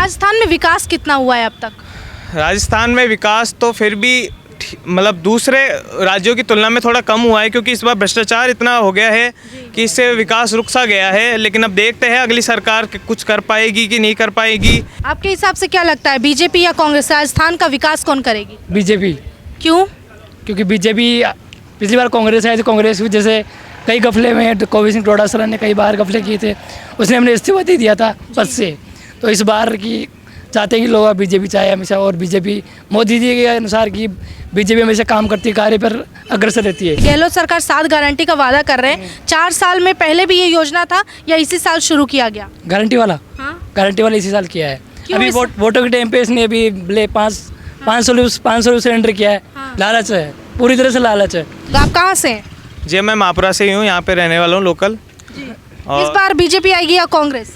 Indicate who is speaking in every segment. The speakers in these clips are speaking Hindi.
Speaker 1: राजस्थान में विकास कितना हुआ है अब तक?
Speaker 2: राजस्थान में विकास तो फिर भी मतलब दूसरे राज्यों की तुलना में थोड़ा कम हुआ है, क्योंकि इस बार भ्रष्टाचार इतना हो गया है कि इससे विकास रुक सा गया है। लेकिन अब देखते हैं अगली सरकार कुछ कर पाएगी कि नहीं कर पाएगी।
Speaker 1: आपके हिसाब से क्या लगता है, बीजेपी या कांग्रेस, राजस्थान का विकास कौन करेगी?
Speaker 3: बीजेपी।
Speaker 1: क्यों?
Speaker 3: क्योंकि बीजेपी पिछली बार कांग्रेस है, तो कांग्रेस की जैसे कई गफले में तो गोविंद सिंह डोटासरा ने कई बार गफले किए थे, उसने हमने इस्तीफा दे दिया था पद से। तो इस बार की चाहते हैं कि लोग बीजेपी चाहे हमेशा, और बीजेपी मोदी जी के अनुसार की बीजेपी हमेशा काम करती है, कार्य पर अग्रसर रहती है।
Speaker 1: गहलोत सरकार 7 गारंटी का वादा कर रहे हैं, 4 साल में पहले भी ये योजना था या इसी साल शुरू किया गया?
Speaker 3: गारंटी वाला?
Speaker 1: हाँ?
Speaker 3: गारंटी वाला इसी साल किया है।
Speaker 1: क्यों
Speaker 3: अभी वोटों के टाइम पे इसने अभी 500 सिलेंडर किया है।
Speaker 1: हाँ।
Speaker 3: लालच है, पूरी तरह से लालच है।
Speaker 1: तो आप कहाँ से हैं?
Speaker 2: जी मैं मापुरा से ही हूँ, यहाँ पे रहने वाला हूँ, लोकल।
Speaker 1: इस बार बीजेपी आएगी या कांग्रेस?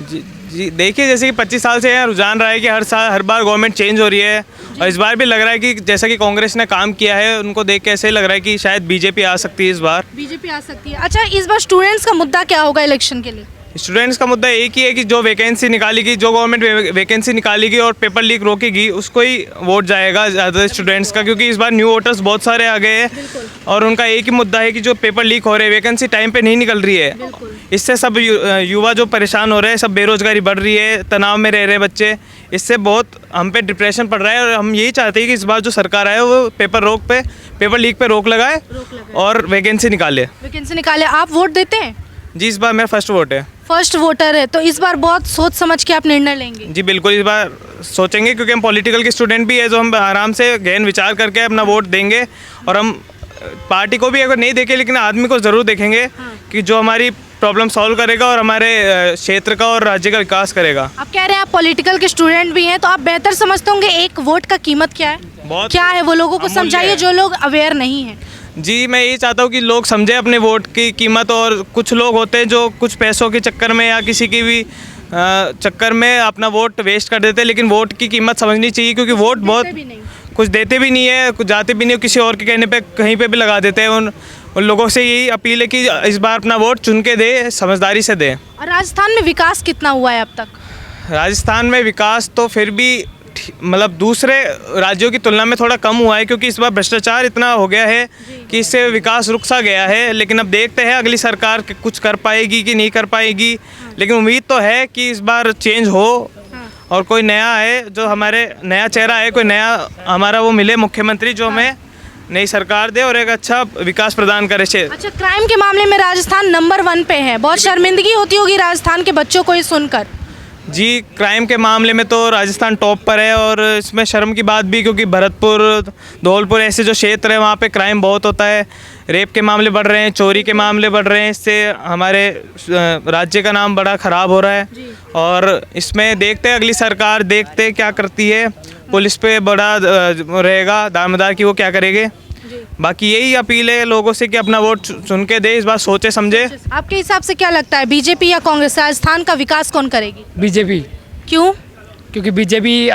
Speaker 2: जी देखिए, जैसे कि 25 साल से यहाँ रुझान रहा है कि हर बार गवर्नमेंट चेंज हो रही है, और इस बार भी लग रहा है कि जैसा कि कांग्रेस ने काम किया है उनको देख के ऐसे लग रहा है कि शायद बीजेपी आ सकती है इस बार।
Speaker 1: बीजेपी आ सकती है। अच्छा, इस बार स्टूडेंट्स का मुद्दा क्या होगा इलेक्शन के लिए?
Speaker 2: स्टूडेंट्स का मुद्दा एक ही है कि जो वैकेंसी निकालेगी, जो गवर्नमेंट वैकेंसी निकालेगी और पेपर लीक रोकेगी, उसको ही वोट जाएगा ज़्यादा स्टूडेंट्स का, क्योंकि इस बार न्यू वोटर्स बहुत सारे आ गए हैं और उनका एक ही मुद्दा है कि जो पेपर लीक हो रहे हैं, वैकेंसी टाइम पे नहीं निकल रही है। इससे सब युवा जो परेशान हो रहे हैं, सब बेरोजगारी बढ़ रही है, तनाव में रह रहे हैं बच्चे, इससे बहुत हम पे डिप्रेशन पड़ रहा है। और हम यही चाहते हैं कि इस बार जो सरकार आए वो पेपर लीक पे रोक लगाए और वैकेंसी निकाले।
Speaker 1: आप वोट देते हैं?
Speaker 2: जी इस बार मेरा फर्स्ट वोट है।
Speaker 1: फर्स्ट वोटर है, तो इस बार बहुत सोच समझ के आप निर्णय लेंगे?
Speaker 2: जी बिल्कुल, इस बार सोचेंगे, क्योंकि हम पॉलिटिकल के स्टूडेंट भी है, जो हम आराम से गहन विचार करके अपना वोट देंगे। और हम पार्टी को भी अगर नहीं देखें, लेकिन आदमी को ज़रूर देखेंगे कि जो हमारी प्रॉब्लम सॉल्व करेगा और हमारे क्षेत्र का और राज्य का विकास करेगा।
Speaker 1: आप कह रहे हैं आप पॉलिटिकल के स्टूडेंट भी हैं, तो आप बेहतर समझते होंगे एक वोट का कीमत क्या है?
Speaker 2: बहुत
Speaker 1: क्या है वो लोगों को समझाइए जो लोग अवेयर नहीं हैं।
Speaker 2: जी मैं यही चाहता हूँ कि लोग समझें अपने वोट की कीमत। और कुछ लोग होते हैं जो कुछ पैसों के चक्कर में या किसी की भी चक्कर में अपना वोट वेस्ट कर देते हैं, लेकिन वोट की कीमत समझनी चाहिए, क्योंकि वोट बहुत कुछ देते भी नहीं है, कुछ जाते भी नहीं, किसी और के कहने पे कहीं पे भी लगा देते हैं। उन लोगों से यही अपील है कि इस बार अपना वोट चुन के दे, समझदारी से दें।
Speaker 1: और राजस्थान में विकास कितना हुआ है अब तक?
Speaker 2: राजस्थान में विकास तो फिर भी मतलब दूसरे राज्यों की तुलना में थोड़ा कम हुआ है, क्योंकि इस बार भ्रष्टाचार इतना हो गया है कि इससे विकास रुक सा गया है। लेकिन अब देखते हैं अगली सरकार कुछ कर पाएगी कि नहीं कर पाएगी। लेकिन उम्मीद तो है कि इस बार चेंज हो और कोई नया है, जो हमारे नया चेहरा है, कोई नया हमारा वो मिले मुख्यमंत्री जो हमें नई सरकार दे और एक अच्छा विकास प्रदान करे।
Speaker 1: अच्छा, क्राइम के मामले में राजस्थान नंबर 1 पे है, बहुत शर्मिंदगी होती होगी राजस्थान के बच्चों को ये सुनकर।
Speaker 2: जी क्राइम के मामले में तो राजस्थान टॉप पर है, और इसमें शर्म की बात भी, क्योंकि भरतपुर, धौलपुर ऐसे जो क्षेत्र है वहाँ पे क्राइम बहुत होता है। रेप के मामले बढ़ रहे हैं, चोरी के मामले बढ़ रहे हैं, इससे हमारे राज्य का नाम बड़ा ख़राब हो रहा है। और इसमें देखते हैं अगली सरकार देखते क्या करती है, पुलिस पे बड़ा रहेगा दारोमदार की वो क्या करेंगे। बाकी यही अपील है लोगों से कि अपना वोट चुन के दे, इस बार सोचे समझे।
Speaker 1: आपके हिसाब से क्या लगता है, बीजेपी या कांग्रेस, राजस्थान का विकास कौन करेगी?
Speaker 3: बीजेपी।
Speaker 1: क्यों?
Speaker 3: क्योंकि बीजेपी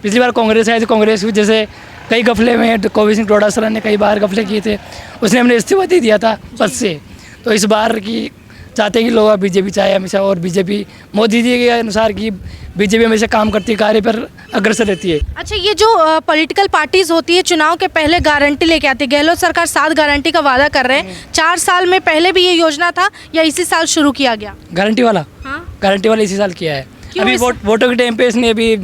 Speaker 3: पिछली बार कांग्रेस है, तो कांग्रेस की जैसे कई गफले में तो गोविंद सिंह डोटासरा ने कई बार गफले किए थे, उसने हमने इस्तीफा दे दिया था पद से। तो इस बार की चाहते हैं कि लोग बीजेपी चाहे हमेशा, और बीजेपी मोदी जी के अनुसार की बीजेपी हमेशा काम करती है, कार्य पर अग्रसर रहती है।
Speaker 1: अच्छा, ये जो पॉलिटिकल पार्टीज होती है चुनाव के पहले गारंटी लेके आती है, गहलोत सरकार 7 गारंटी का वादा कर रहे हैं, 4 साल में पहले भी ये योजना था या इसी साल शुरू किया गया?
Speaker 3: गारंटी वाला?
Speaker 1: हाँ?
Speaker 3: गारंटी वाला इसी साल किया है। अभी
Speaker 1: ऐसा?
Speaker 3: वोटों के टाइम पे इसने अभी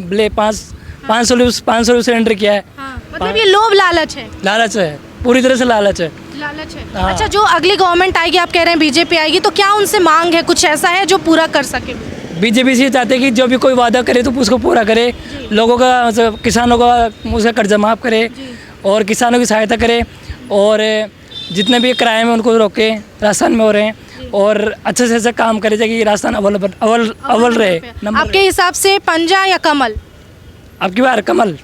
Speaker 3: 500 सिलेंडर किया है।
Speaker 1: मतलब ये लोभ लालच है?
Speaker 3: लालच है, पूरी तरह से लालच है।
Speaker 1: लालच है। अच्छा, जो अगली गवर्नमेंट आएगी, आप कह रहे हैं बीजेपी आएगी, तो क्या उनसे मांग है, कुछ ऐसा है जो पूरा कर सके?
Speaker 3: बीजेपी से चाहते हैं कि जो भी कोई वादा करे तो उसको पूरा करे, लोगों का मतलब किसानों का उसका कर्जा माफ़ करे और किसानों की सहायता करे, और जितने भी क्राइम है उनको रोके राजस्थान में हो रहे हैं, और अच्छे से अच्छा काम करे ताकि राजस्थान अव्वल रहे।
Speaker 1: आपके हिसाब से पंजा या कमल?
Speaker 3: अब की बार कमल।